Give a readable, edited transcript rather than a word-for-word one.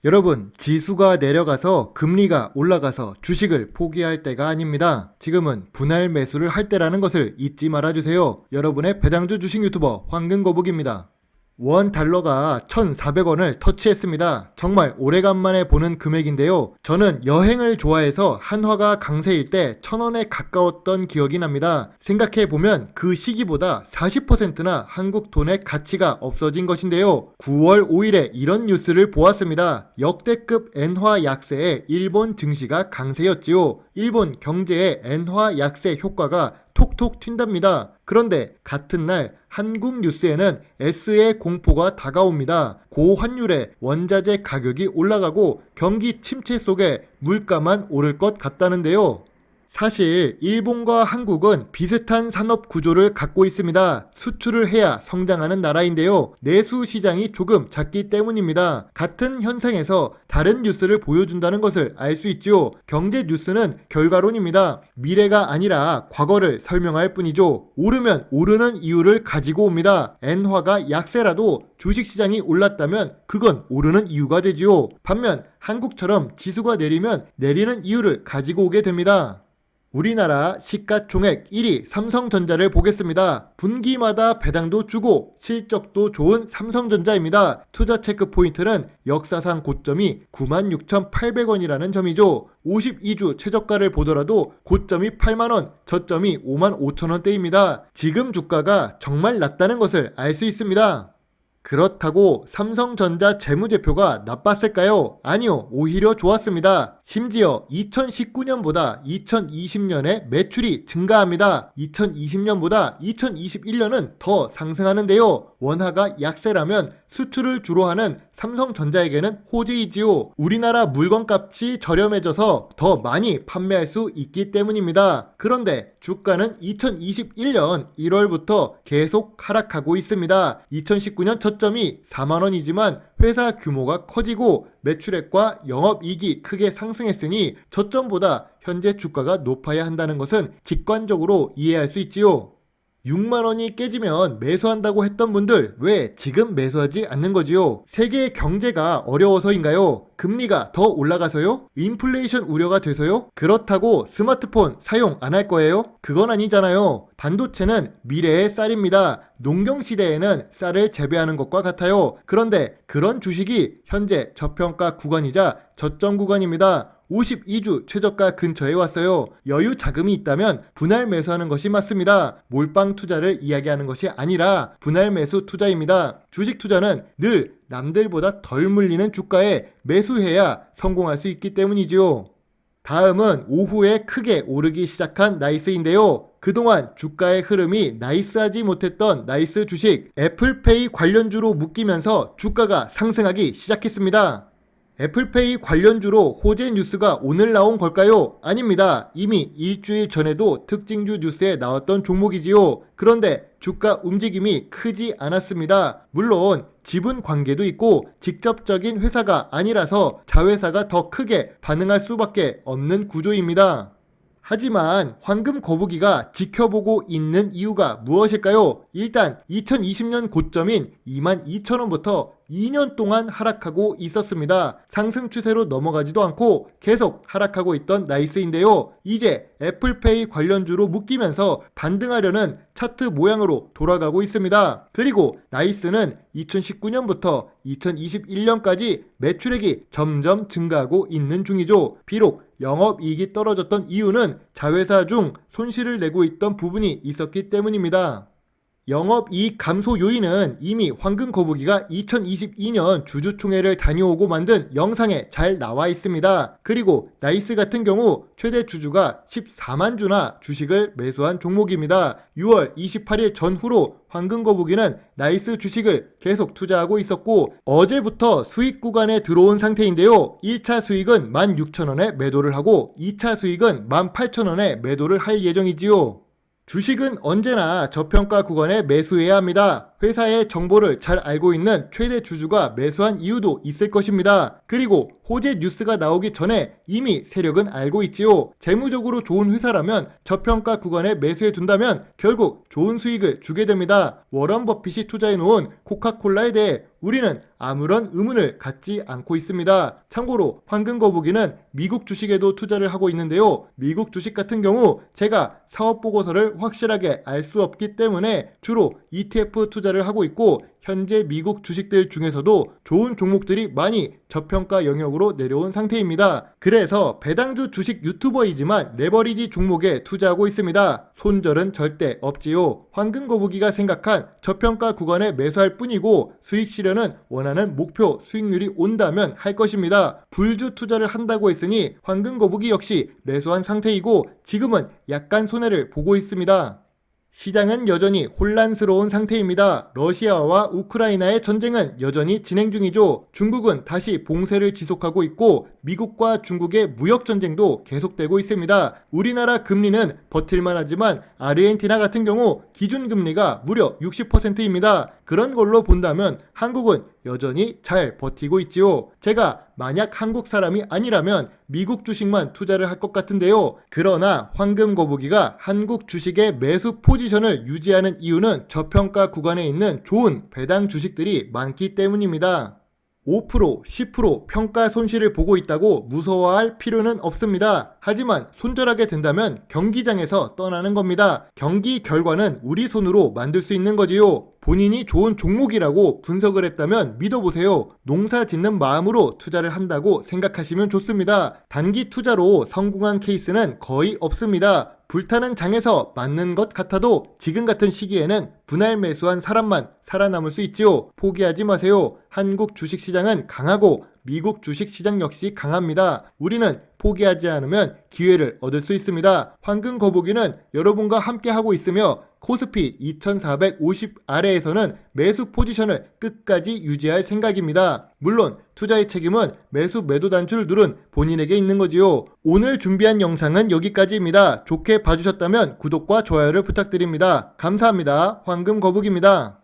여러분, 지수가 내려가서 금리가 올라가서 주식을 포기할 때가 아닙니다. 지금은 분할 매수를 할 때라는 것을 잊지 말아주세요. 여러분의 배당주 주식 유튜버 황금거북입니다. 원 달러가 1,400원을 터치했습니다. 정말 오래간만에 보는 금액인데요. 저는 여행을 좋아해서 한화가 강세일 때 1,000원에 가까웠던 기억이 납니다. 생각해보면 그 시기보다 40%나 한국 돈의 가치가 없어진 것인데요. 9월 5일에 이런 뉴스를 보았습니다. 역대급 엔화 약세에 일본 증시가 강세였지요. 일본 경제의 엔화 약세 효과가 톡톡 튄답니다. 그런데 같은 날 한국 뉴스에는 S의 공포가 다가옵니다. 고환율에 원자재 가격이 올라가고 경기 침체 속에 물가만 오를 것 같다는데요. 사실 일본과 한국은 비슷한 산업 구조를 갖고 있습니다. 수출을 해야 성장하는 나라인데요. 내수 시장이 조금 작기 때문입니다. 같은 현상에서 다른 뉴스를 보여준다는 것을 알 수 있지요. 경제 뉴스는 결과론입니다. 미래가 아니라 과거를 설명할 뿐이죠. 오르면 오르는 이유를 가지고 옵니다. 엔화가 약세라도 주식시장이 올랐다면 그건 오르는 이유가 되지요. 반면 한국처럼 지수가 내리면 내리는 이유를 가지고 오게 됩니다. 우리나라 시가총액 1위 삼성전자를 보겠습니다. 분기마다 배당도 주고 실적도 좋은 삼성전자입니다. 투자 체크 포인트는 역사상 고점이 96,800원이라는 점이죠. 52주 최저가를 보더라도 고점이 8만원, 저점이 55,000원대입니다. 지금 주가가 정말 낮다는 것을 알 수 있습니다. 그렇다고 삼성전자 재무제표가 나빴을까요? 아니요, 오히려 좋았습니다. 심지어 2019년보다 2020년에 매출이 증가합니다. 2020년보다 2021년은 더 상승하는데요. 원화가 약세라면 수출을 주로 하는 삼성전자에게는 호재이지요. 우리나라 물건값이 저렴해져서 더 많이 판매할 수 있기 때문입니다. 그런데 주가는 2021년 1월부터 계속 하락하고 있습니다. 2019년 저점이 4만원이지만 회사 규모가 커지고 매출액과 영업이익이 크게 상승했으니 저점보다 현재 주가가 높아야 한다는 것은 직관적으로 이해할 수 있지요. 6만원이 깨지면 매수한다고 했던 분들 왜 지금 매수하지 않는 거지요? 세계 경제가 어려워서인가요? 금리가 더 올라가서요? 인플레이션 우려가 돼서요? 그렇다고 스마트폰 사용 안 할 거예요? 그건 아니잖아요. 반도체는 미래의 쌀입니다. 농경시대에는 쌀을 재배하는 것과 같아요. 그런데 그런 주식이 현재 저평가 구간이자 저점 구간입니다. 52주 최저가 근처에 왔어요. 여유 자금이 있다면 분할 매수하는 것이 맞습니다. 몰빵 투자를 이야기하는 것이 아니라 분할 매수 투자입니다. 주식 투자는 늘 남들보다 덜 물리는 주가에 매수해야 성공할 수 있기 때문이지요. 다음은 오후에 크게 오르기 시작한 나이스인데요. 그동안 주가의 흐름이 나이스하지 못했던 나이스 주식 애플페이 관련주로 묶이면서 주가가 상승하기 시작했습니다. 애플페이 관련주로 호재 뉴스가 오늘 나온 걸까요? 아닙니다. 이미 일주일 전에도 특징주 뉴스에 나왔던 종목이지요. 그런데 주가 움직임이 크지 않았습니다. 물론 지분 관계도 있고 직접적인 회사가 아니라서 자회사가 더 크게 반응할 수밖에 없는 구조입니다. 하지만 황금 거북이가 지켜보고 있는 이유가 무엇일까요? 일단 2020년 고점인 22,000원부터 2년 동안 하락하고 있었습니다. 상승 추세로 넘어가지도 않고 계속 하락하고 있던 나이스인데요. 이제 애플페이 관련주로 묶이면서 반등하려는 차트 모양으로 돌아가고 있습니다. 그리고 나이스는 2019년부터 2021년까지 매출액이 점점 증가하고 있는 중이죠. 비록 영업이익이 떨어졌던 이유는 자회사 중 손실을 내고 있던 부분이 있었기 때문입니다. 영업이익 감소 요인은 이미 황금거북이가 2022년 주주총회를 다녀오고 만든 영상에 잘 나와 있습니다. 그리고 나이스 같은 경우 최대 주주가 14만 주나 주식을 매수한 종목입니다. 6월 28일 전후로 황금거북이는 나이스 주식을 계속 투자하고 있었고 어제부터 수익 구간에 들어온 상태인데요. 1차 수익은 16,000원에 매도를 하고 2차 수익은 18,000원에 매도를 할 예정이지요. 주식은 언제나 저평가 구간에 매수해야 합니다. 회사의 정보를 잘 알고 있는 최대 주주가 매수한 이유도 있을 것입니다. 그리고 호재 뉴스가 나오기 전에 이미 세력은 알고 있지요. 재무적으로 좋은 회사라면 저평가 구간에 매수해 둔다면 결국 좋은 수익을 주게 됩니다. 워런 버핏이 투자해 놓은 코카콜라에 대해 우리는 아무런 의문을 갖지 않고 있습니다. 참고로 황금거북이는 미국 주식에도 투자를 하고 있는데요. 미국 주식 같은 경우 제가 사업 보고서를 확실하게 알 수 없기 때문에 주로 ETF 투자를 하고 있고, 현재 미국 주식들 중에서도 좋은 종목들이 많이 저평가 영역으로 내려온 상태입니다. 그래서 배당주 주식 유튜버이지만 레버리지 종목에 투자하고 있습니다. 손절은 절대 없지요. 황금거북이가 생각한 저평가 구간에 매수할 뿐이고, 수익 실현은 원하는 목표 수익률이 온다면 할 것입니다. 불주 투자를 한다고 했으니 황금거북이 역시 매수한 상태이고 지금은 약간 손해를 보고 있습니다. 시장은 여전히 혼란스러운 상태입니다. 러시아와 우크라이나의 전쟁은 여전히 진행 중이죠. 중국은 다시 봉쇄를 지속하고 있고 미국과 중국의 무역 전쟁도 계속되고 있습니다. 우리나라 금리는 버틸만 하지만 아르헨티나 같은 경우 기준금리가 무려 60%입니다. 그런 걸로 본다면 한국은 여전히 잘 버티고 있지요. 제가 만약 한국 사람이 아니라면 미국 주식만 투자를 할 것 같은데요. 그러나 황금거북이가 한국 주식의 매수 포지션을 유지하는 이유는 저평가 구간에 있는 좋은 배당 주식들이 많기 때문입니다. 5%, 10% 평가 손실을 보고 있다고 무서워할 필요는 없습니다. 하지만 손절하게 된다면 경기장에서 떠나는 겁니다. 경기 결과는 우리 손으로 만들 수 있는 거지요. 본인이 좋은 종목이라고 분석을 했다면 믿어보세요. 농사 짓는 마음으로 투자를 한다고 생각하시면 좋습니다. 단기 투자로 성공한 케이스는 거의 없습니다. 불타는 장에서 맞는 것 같아도 지금 같은 시기에는 분할 매수한 사람만 살아남을 수 있지요. 포기하지 마세요. 한국 주식시장은 강하고 미국 주식시장 역시 강합니다. 우리는 포기하지 않으면 기회를 얻을 수 있습니다. 황금거북이는 여러분과 함께 하고 있으며 코스피 2450 아래에서는 매수 포지션을 끝까지 유지할 생각입니다. 물론 투자의 책임은 매수 매도 단추를 누른 본인에게 있는 거지요. 오늘 준비한 영상은 여기까지입니다. 좋게 봐주셨다면 구독과 좋아요를 부탁드립니다. 감사합니다. 황금거북입니다.